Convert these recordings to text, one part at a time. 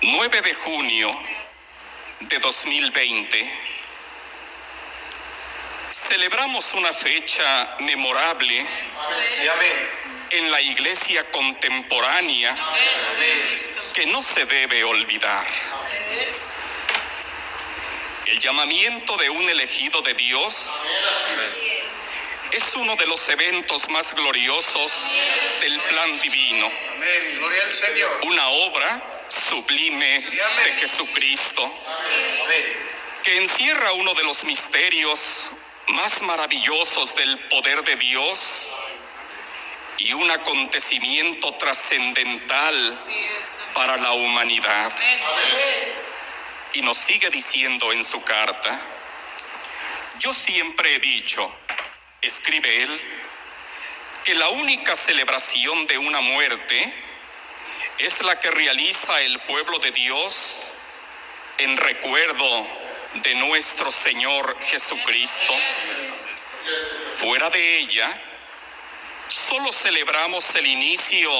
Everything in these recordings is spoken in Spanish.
9 de junio de 2020, celebramos una fecha memorable en la iglesia contemporánea que no se debe olvidar. El llamamiento de un elegido de Dios es uno de los eventos más gloriosos del plan divino. Una obra sublime de Jesucristo que encierra uno de los misterios más maravillosos del poder de Dios y un acontecimiento trascendental para la humanidad. Y nos sigue diciendo en su carta: yo siempre he dicho, escribe él, que la única celebración de una muerte es la que realiza el pueblo de Dios en recuerdo de nuestro Señor Jesucristo. Fuera de ella, solo celebramos el inicio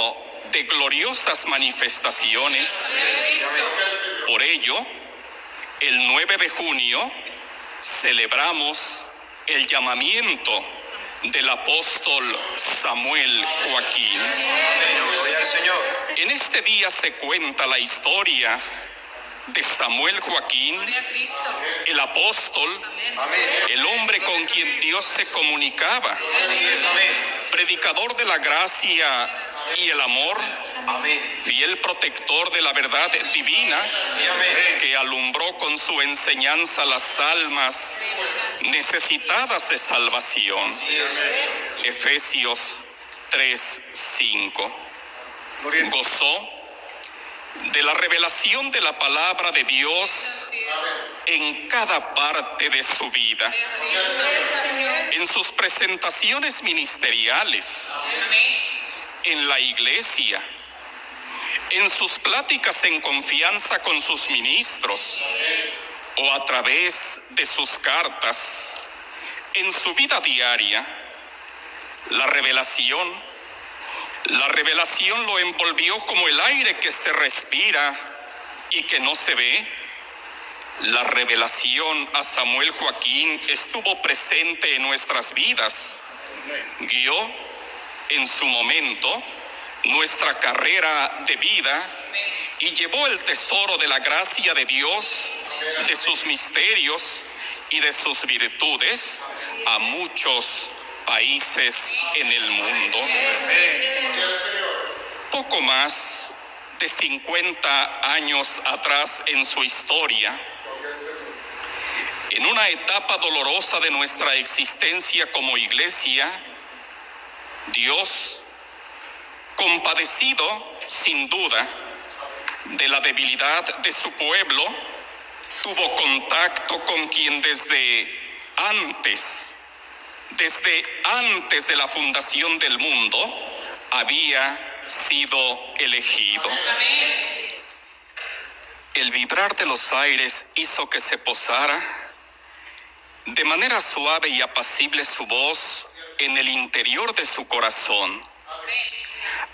de gloriosas manifestaciones. Por ello, el 9 de junio celebramos el llamamiento del apóstol Samuel Joaquín. En este día se cuenta la historia de Samuel Joaquín, el apóstol, el hombre con quien Dios se comunicaba, predicador de la gracia y el amor, fiel protector de la verdad divina, que alumbró con su enseñanza las almas necesitadas de salvación. Efesios 3:5. Gozó de la revelación de la palabra de Dios en cada parte de su vida, en sus presentaciones ministeriales, en la iglesia, en sus pláticas en confianza con sus ministros o a través de sus cartas, en su vida diaria. La revelación lo envolvió como el aire que se respira y que no se ve. La revelación a Samuel Joaquín estuvo presente en nuestras vidas. Guió en su momento nuestra carrera de vida y llevó el tesoro de la gracia de Dios, de sus misterios y de sus virtudes a muchos países en el mundo. Poco más de 50 años atrás en su historia, en una etapa dolorosa de nuestra existencia como iglesia, Dios, compadecido sin duda de la debilidad de su pueblo, tuvo contacto con quien desde antes de la fundación del mundo había sido elegido. El vibrar de los aires hizo que se posara de manera suave y apacible su voz en el interior de su corazón.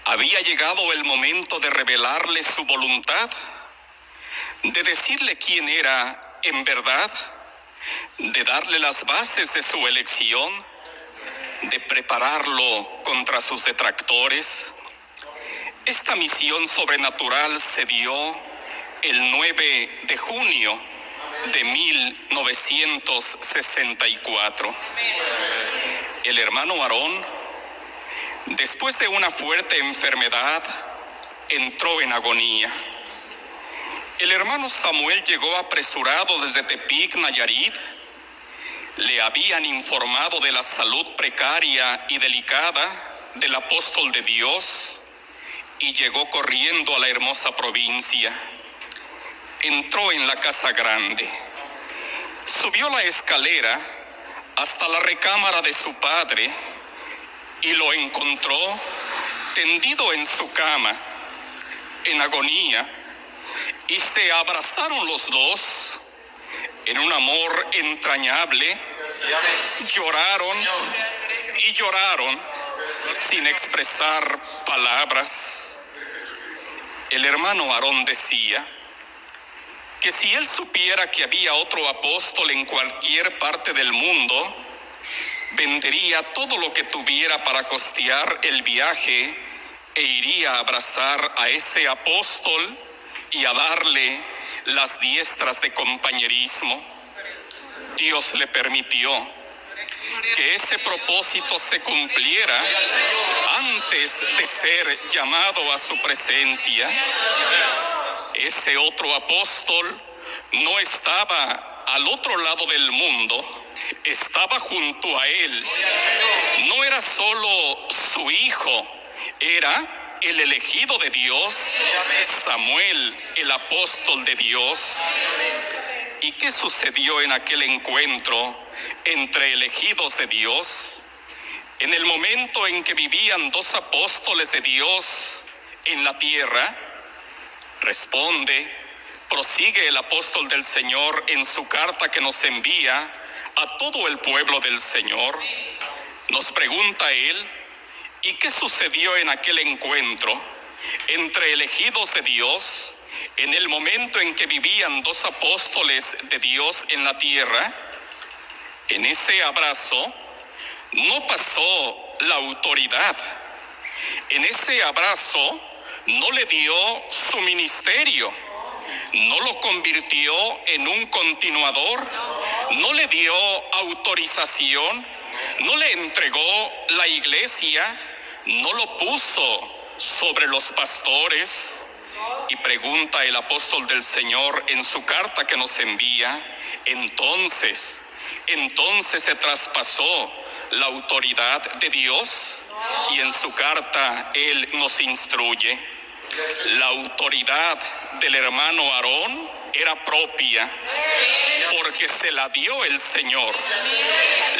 Había llegado el momento de revelarle su voluntad, de decirle quién era en verdad, de darle las bases de su elección, de prepararlo contra sus detractores. Esta misión sobrenatural se dio el 9 de junio de 1964. El hermano Aarón, después de una fuerte enfermedad, entró en agonía. El hermano Samuel llegó apresurado desde Tepic, Nayarit. Le habían informado de la salud precaria y delicada del apóstol de Dios y llegó corriendo a la hermosa provincia. Entró en la casa grande, subió la escalera hasta la recámara de su padre y lo encontró tendido en su cama, en agonía, y se abrazaron los dos en un amor entrañable. Lloraron y lloraron sin expresar palabras. El hermano Aarón decía: que si él supiera que había otro apóstol en cualquier parte del mundo, vendería todo lo que tuviera para costear el viaje e iría a abrazar a ese apóstol y a darle las diestras de compañerismo. Dios le permitió que ese propósito se cumpliera antes de ser llamado a su presencia. Ese otro apóstol no estaba al otro lado del mundo, estaba junto a él. No era solo su hijo, era el elegido de Dios, Samuel, el apóstol de Dios. ¿Y qué sucedió en aquel encuentro entre elegidos de Dios? En el momento en que vivían dos apóstoles de Dios en la tierra, prosigue el apóstol del Señor en su carta que nos envía a todo el pueblo del Señor. Nos pregunta él, ¿y qué sucedió en aquel encuentro entre elegidos de Dios en el momento en que vivían dos apóstoles de Dios en la tierra? En ese abrazo no pasó la autoridad. En ese abrazo no le dio su ministerio, no lo convirtió en un continuador, no le dio autorización, no le entregó la iglesia, no lo puso sobre los pastores. Y pregunta el apóstol del Señor en su carta que nos envía, entonces se traspasó la autoridad de Dios. Y en su carta él nos instruye, la autoridad del hermano Aarón era propia, porque se la dio el Señor.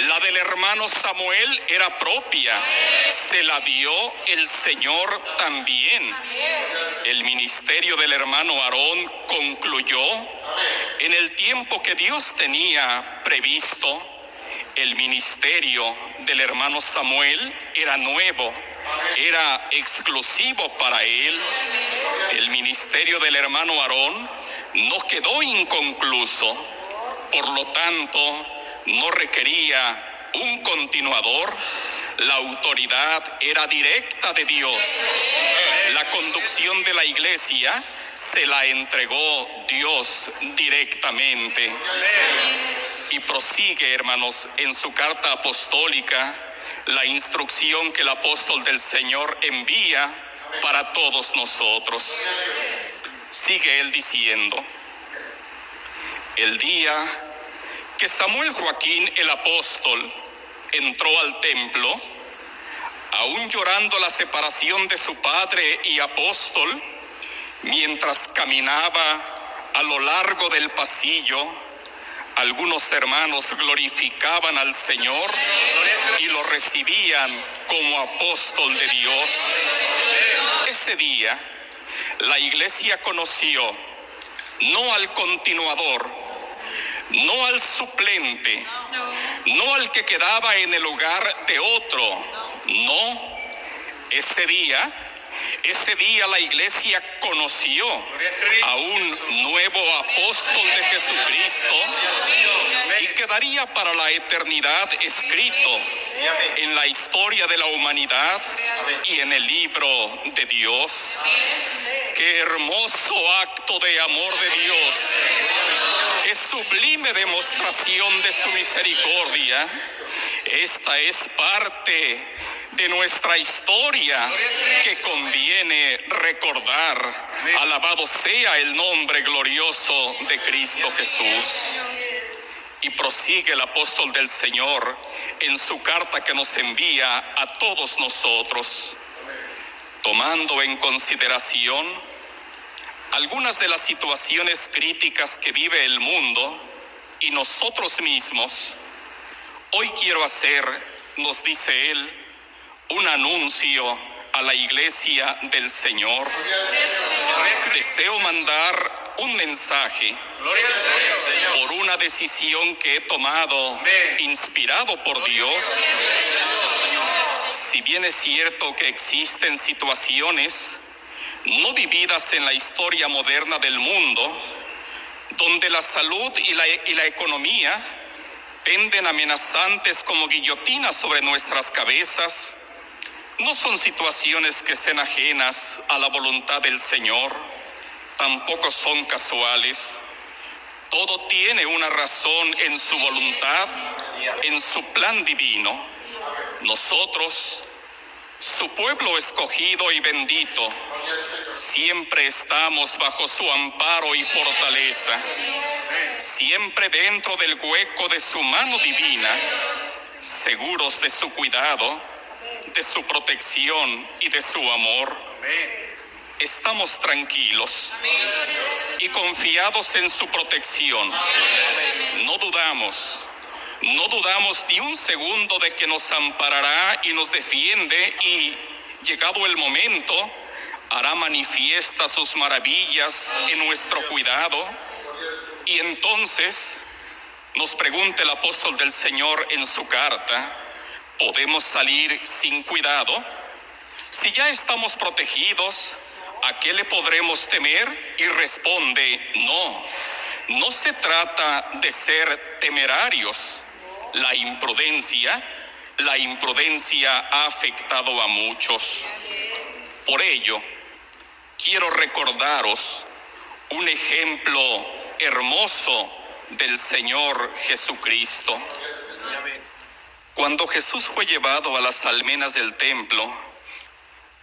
La del hermano Samuel era propia, se la dio el Señor también. El ministerio del hermano Aarón concluyó en el tiempo que Dios tenía previsto. El ministerio del hermano Samuel era nuevo, era exclusivo para él. El ministerio del hermano Aarón no quedó inconcluso, por lo tanto no requería un continuador. La autoridad era directa de Dios. La conducción de la iglesia se la entregó Dios directamente. Y prosigue, hermanos, en su carta apostólica la instrucción que el apóstol del Señor envía para todos nosotros. Sigue él diciendo, el día que Samuel Joaquín el apóstol entró al templo, aún llorando la separación de su padre y apóstol, mientras caminaba a lo largo del pasillo, algunos hermanos glorificaban al Señor y lo recibían como apóstol de Dios. Ese día, la iglesia conoció no al continuador, no al suplente, no al que quedaba en el lugar de otro, no. Ese día la iglesia conoció a un nuevo apóstol de Jesucristo y quedaría para la eternidad escrito en la historia de la humanidad y en el libro de Dios. Qué hermoso acto de amor de Dios, qué sublime demostración de su misericordia. Esta es parte de nuestra historia que conviene recordar. Alabado sea el nombre glorioso de Cristo Jesús. Y prosigue el apóstol del Señor en su carta que nos envía a todos nosotros, tomando en consideración algunas de las situaciones críticas que vive el mundo y nosotros mismos. Hoy quiero hacer, nos dice él, un anuncio a la iglesia del Señor. Deseo mandar un mensaje por una decisión que he tomado, inspirado por Dios. Si bien es cierto que existen situaciones no vividas en la historia moderna del mundo, donde la salud y la economía penden amenazantes como guillotinas sobre nuestras cabezas, no son situaciones que estén ajenas a la voluntad del Señor, tampoco son casuales. Todo tiene una razón en su voluntad, en su plan divino. Nosotros, su pueblo escogido y bendito, siempre estamos bajo su amparo y fortaleza, siempre dentro del hueco de su mano divina, seguros de su cuidado, de su protección y de su amor. Estamos tranquilos y confiados en su protección. No dudamos ni un segundo de que nos amparará y nos defiende, y llegado el momento hará manifiestas sus maravillas en nuestro cuidado. Y entonces nos pregunta el apóstol del Señor en su carta: ¿podemos salir sin cuidado? Si ya estamos protegidos, ¿a qué le podremos temer? Y responde: no se trata de ser temerarios. La imprudencia ha afectado a muchos. Por ello, quiero recordaros un ejemplo hermoso del Señor Jesucristo. Cuando Jesús fue llevado a las almenas del templo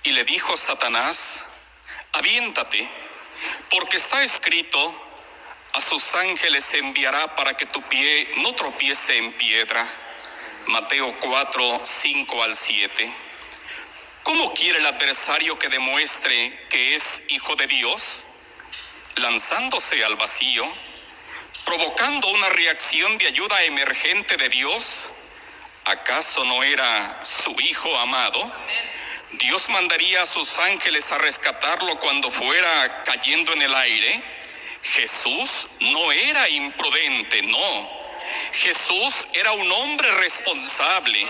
y le dijo Satanás: aviéntate, porque está escrito: a sus ángeles enviará para que tu pie no tropiece en piedra. Mateo 4, 5 al 7. ¿Cómo quiere el adversario que demuestre que es hijo de Dios? Lanzándose al vacío, provocando una reacción de ayuda emergente de Dios. ¿Acaso no era su Hijo amado? ¿Dios mandaría a sus ángeles a rescatarlo cuando fuera cayendo en el aire? Jesús no era imprudente, no. Jesús era un hombre responsable,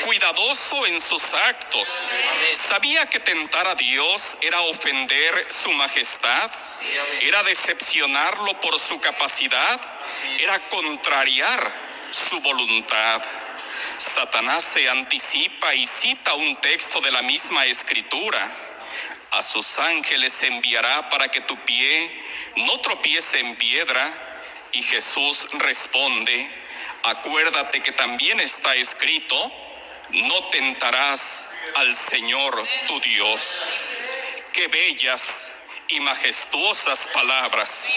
cuidadoso en sus actos. Sabía que tentar a Dios era ofender su majestad, era decepcionarlo por su capacidad, era contrariar su voluntad. Satanás se anticipa y cita un texto de la misma Escritura: a sus ángeles enviará para que tu pie no tropiece en piedra. Y Jesús responde: acuérdate que también está escrito: no tentarás al Señor tu Dios. Qué bellas y majestuosas palabras.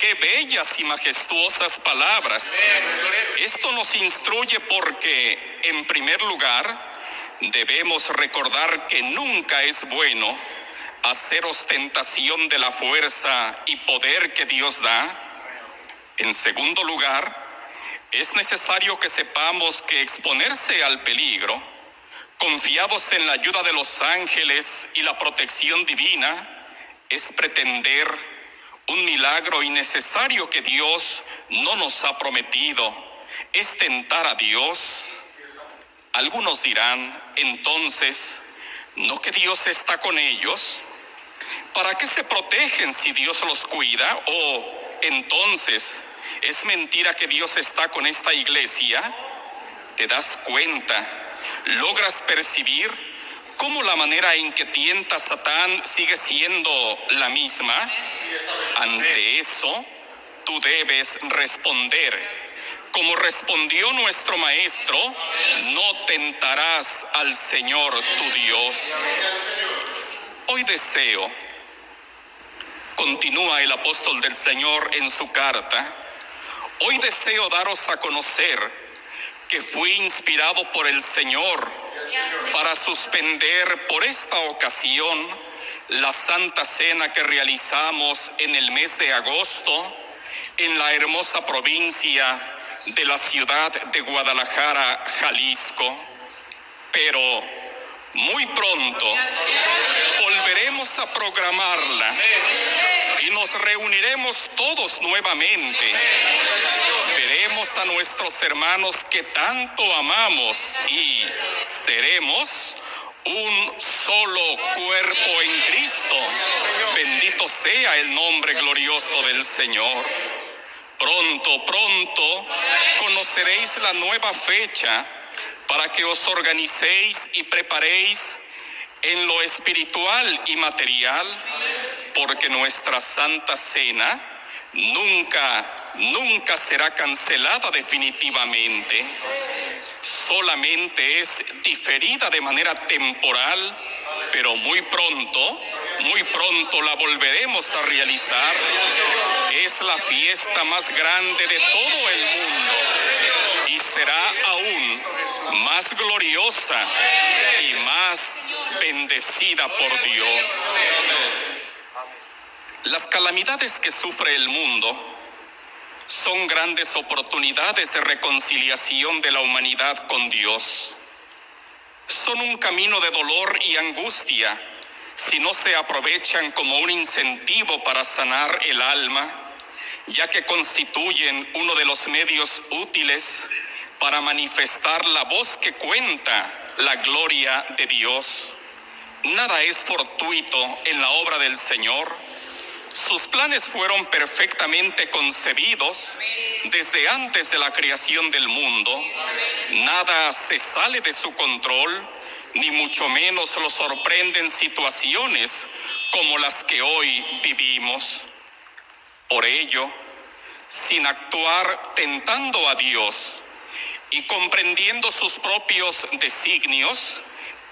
Qué bellas y majestuosas palabras. Esto nos instruye porque, en primer lugar, debemos recordar que nunca es bueno hacer ostentación de la fuerza y poder que Dios da. En segundo lugar, es necesario que sepamos que exponerse al peligro, confiados en la ayuda de los ángeles y la protección divina, es pretender un milagro innecesario que Dios no nos ha prometido. Es tentar a Dios. Algunos dirán entonces: ¿no que Dios está con ellos? ¿Para qué se protegen si Dios los cuida? O entonces, ¿es mentira que Dios está con esta iglesia? ¿Te das cuenta? ¿Logras percibir cómo la manera en que tienta Satán sigue siendo la misma? Ante eso, tú debes responder como respondió nuestro Maestro: no tentarás al Señor tu Dios. Hoy deseo, continúa el apóstol del Señor en su carta, hoy deseo daros a conocer que fui inspirado por el Señor para suspender por esta ocasión la Santa Cena que realizamos en el mes de agosto en la hermosa provincia de la ciudad de Guadalajara, Jalisco. Pero muy pronto volveremos a programarla y nos reuniremos todos nuevamente. Veremos a nuestros hermanos que tanto amamos y seremos un solo cuerpo en Cristo. Bendito sea el nombre glorioso del Señor. Pronto, pronto conoceréis la nueva fecha para que os organicéis y preparéis en lo espiritual y material, porque nuestra Santa Cena nunca será cancelada definitivamente. Solamente es diferida de manera temporal, pero muy pronto la volveremos a realizar. Es la fiesta más grande de todo el mundo y será aún más gloriosa y más bendecida por Dios. Las calamidades que sufre el mundo son grandes oportunidades de reconciliación de la humanidad con Dios. Son un camino de dolor y angustia si no se aprovechan como un incentivo para sanar el alma, ya que constituyen uno de los medios útiles para manifestar la voz que cuenta la gloria de Dios. Nada es fortuito en la obra del Señor. Sus planes fueron perfectamente concebidos desde antes de la creación del mundo. Nada se sale de su control, ni mucho menos lo sorprenden situaciones como las que hoy vivimos. Por ello, sin actuar tentando a Dios y comprendiendo sus propios designios,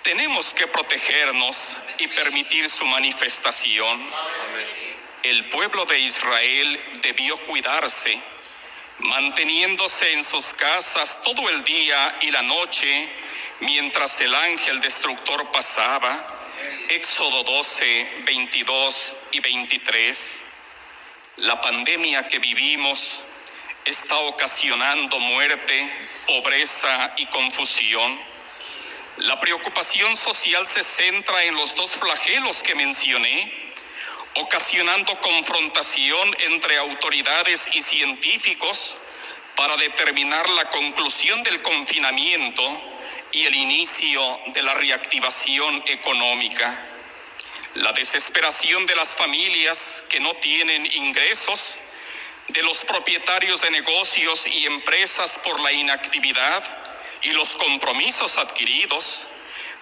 tenemos que protegernos y permitir su manifestación. El pueblo de Israel debió cuidarse, manteniéndose en sus casas todo el día y la noche, mientras el ángel destructor pasaba. Éxodo 12, 22 y 23. La pandemia que vivimos está ocasionando muerte, pobreza y confusión. La preocupación social se centra en los dos flagelos que mencioné, ocasionando confrontación entre autoridades y científicos para determinar la conclusión del confinamiento y el inicio de la reactivación económica. La desesperación de las familias que no tienen ingresos, de los propietarios de negocios y empresas por la inactividad y los compromisos adquiridos,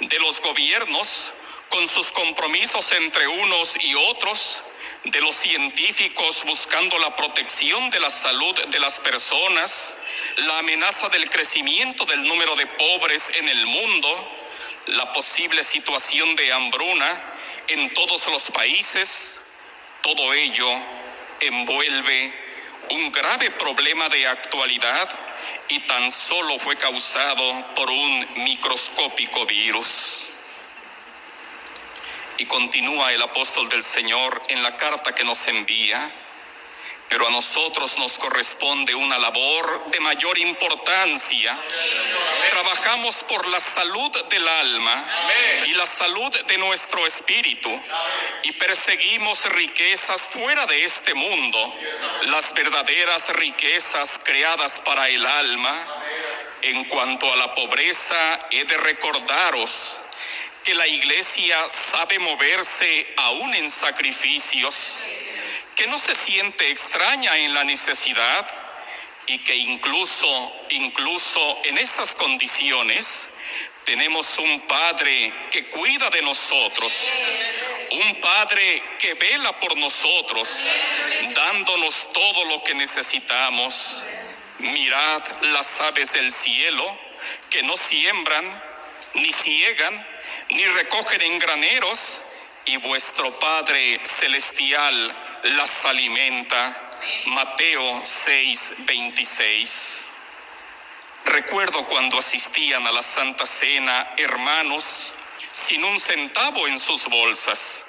de los gobiernos con sus compromisos entre unos y otros, de los científicos buscando la protección de la salud de las personas, la amenaza del crecimiento del número de pobres en el mundo, la posible situación de hambruna en todos los países. Todo ello envuelve un grave problema de actualidad y tan solo fue causado por un microscópico virus. Y continúa el apóstol del Señor en la carta que nos envía: pero a nosotros nos corresponde una labor de mayor importancia. Trabajamos por la salud del alma y la salud de nuestro espíritu, y perseguimos riquezas fuera de este mundo, las verdaderas riquezas creadas para el alma. En cuanto a la pobreza, he de recordaros que la Iglesia sabe moverse aún en sacrificios, que no se siente extraña en la necesidad, y que incluso en esas condiciones tenemos un Padre que cuida de nosotros, un Padre que vela por nosotros, dándonos todo lo que necesitamos. Mirad las aves del cielo, que no siembran, ni ciegan, ni recogen en graneros, y vuestro Padre celestial las alimenta. Mateo 6, 26. Recuerdo cuando asistían a la Santa Cena hermanos sin un centavo en sus bolsas,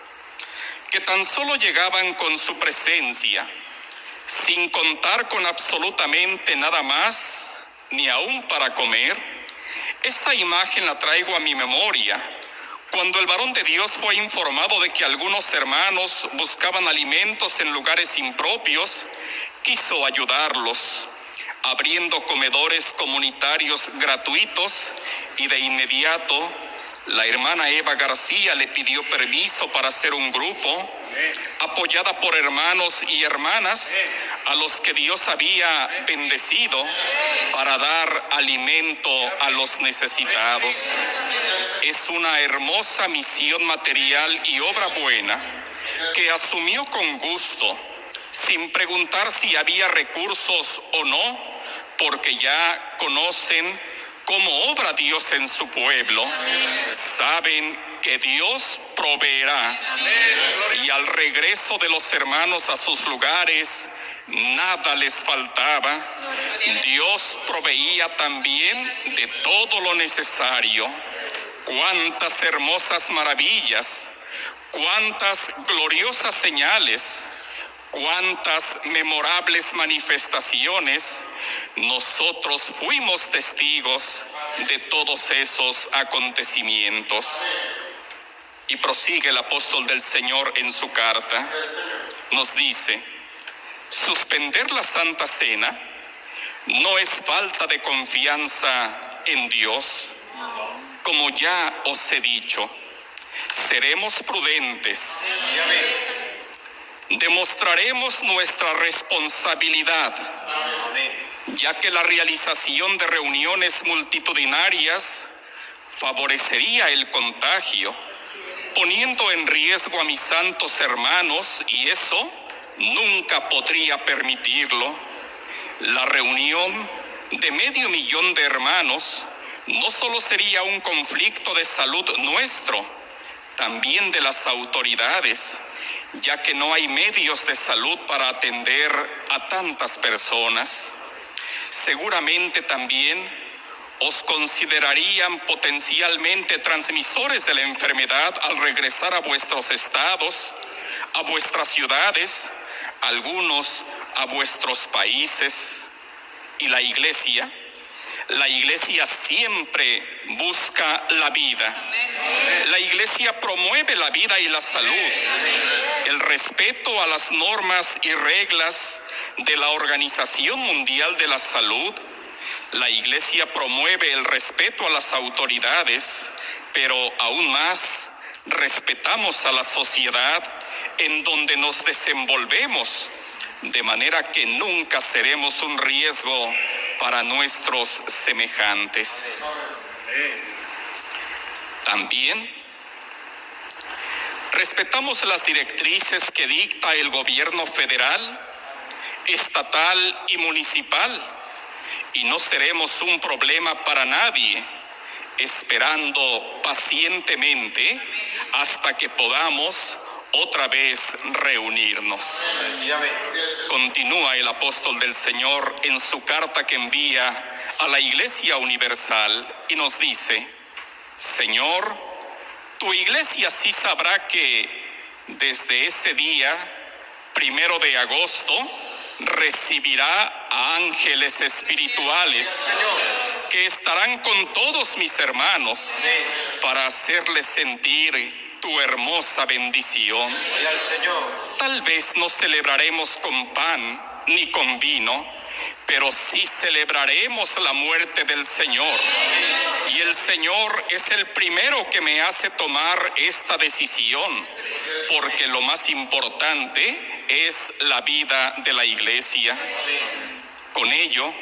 que tan solo llegaban con su presencia, sin contar con absolutamente nada más, ni aún para comer. Esa imagen la traigo a mi memoria cuando el varón de Dios fue informado de que algunos hermanos buscaban alimentos en lugares impropios. Quiso ayudarlos, abriendo comedores comunitarios gratuitos, y de inmediato La hermana Eva García le pidió permiso para hacer un grupo, apoyada por hermanos y hermanas a los que Dios había bendecido para dar alimento a los necesitados. Es una hermosa misión material y obra buena que asumió con gusto, sin preguntar si había recursos o no, porque ya conocen cómo obra Dios en su pueblo. Saben que Dios proveerá. Y al regreso de los hermanos a sus lugares, nada les faltaba. Dios proveía también de todo lo necesario. Cuántas hermosas maravillas, cuántas gloriosas señales, cuántas memorables manifestaciones. Nosotros fuimos testigos de todos esos acontecimientos. Y prosigue el apóstol del Señor en su carta. Nos dice: suspender la Santa Cena no es falta de confianza en Dios. Como ya os he dicho, seremos prudentes. Demostraremos nuestra responsabilidad, ya que la realización de reuniones multitudinarias favorecería el contagio, poniendo en riesgo a mis santos hermanos, y eso nunca podría permitirlo. La reunión de 500,000 de hermanos no solo sería un conflicto de salud nuestro, también de las autoridades, ya que no hay medios de salud para atender a tantas personas. Seguramente también os considerarían potencialmente transmisores de la enfermedad al regresar a vuestros estados, a vuestras ciudades, algunos a vuestros países. Y la iglesia siempre busca la vida. La iglesia promueve la vida y la salud, el respeto a las normas y reglas de la Organización Mundial de la Salud. La iglesia promueve el respeto a las autoridades, pero aún más respetamos a la sociedad en donde nos desenvolvemos, de manera que nunca seremos un riesgo para nuestros semejantes. También respetamos las directrices que dicta el gobierno federal, estatal y municipal, y no seremos un problema para nadie, esperando pacientemente hasta que podamos otra vez reunirnos. Continúa el apóstol del Señor en su carta que envía a la Iglesia Universal y nos dice: Señor, tu iglesia sí sabrá que desde ese día, 1 de agosto, recibirá a ángeles espirituales que estarán con todos mis hermanos para hacerles sentir tu hermosa bendición. Tal vez no celebraremos con pan ni con vino, pero sí celebraremos la muerte del Señor. Y el Señor es el primero que me hace tomar esta decisión, porque lo más importante es la vida de la iglesia. Con ello,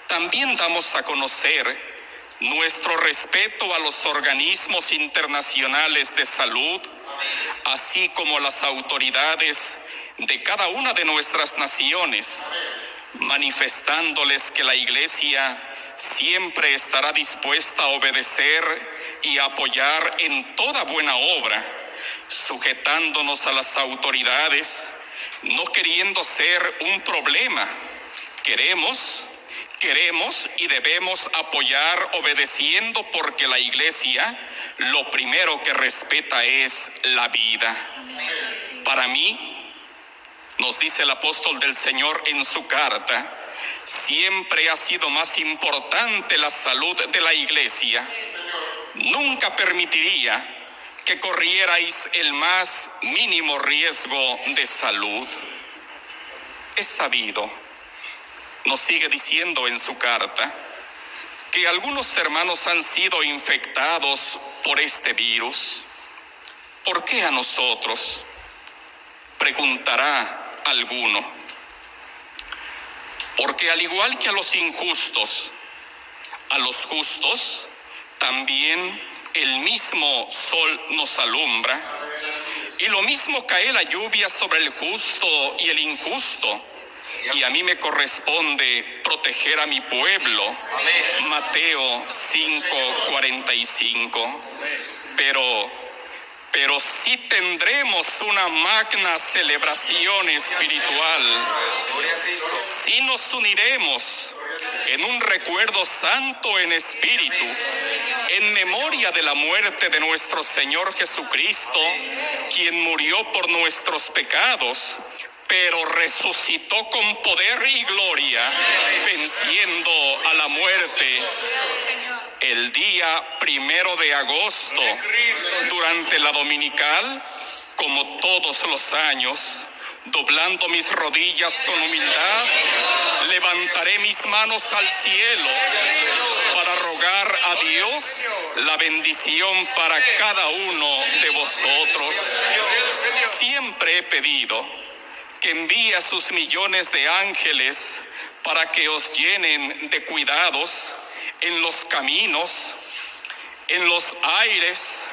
también damos a conocer nuestro respeto a los organismos internacionales de salud, así como a las autoridades de cada una de nuestras naciones, manifestándoles que la Iglesia siempre estará dispuesta a obedecer y a apoyar en toda buena obra, sujetándonos a las autoridades, no queriendo ser un problema. Queremos y debemos apoyar obedeciendo, porque la iglesia lo primero que respeta es la vida. Para mí, nos dice el apóstol del Señor en su carta, siempre ha sido más importante la salud de la iglesia. Nunca permitiría que corrierais el más mínimo riesgo de salud. Es sabido, nos sigue diciendo en su carta, que algunos hermanos han sido infectados por este virus. ¿Por qué a nosotros?, preguntará alguno. Porque al igual que a los injustos, a los justos también el mismo sol nos alumbra, y lo mismo cae la lluvia sobre el justo y el injusto, y a mí me corresponde proteger a mi pueblo. Mateo 5:45. Pero sí tendremos una magna celebración espiritual. Sí nos uniremos en un recuerdo santo en espíritu, en memoria de la muerte de nuestro Señor Jesucristo, quien murió por nuestros pecados, pero resucitó con poder y gloria, venciendo a la muerte. El día 1 de agosto, durante la dominical, como todos los años, doblando mis rodillas con humildad, levantaré mis manos al cielo para rogar a Dios la bendición para cada uno de vosotros. Siempre he pedido que envíe a sus millones de ángeles para que os llenen de cuidados en los caminos, en los aires,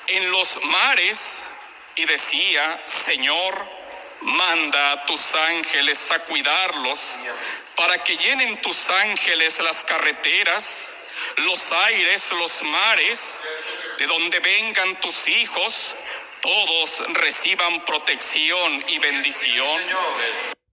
en los mares, y decía: Señor, manda a tus ángeles a cuidarlos, para que llenen tus ángeles las carreteras, los aires, los mares, de donde vengan tus hijos, todos reciban protección y bendición.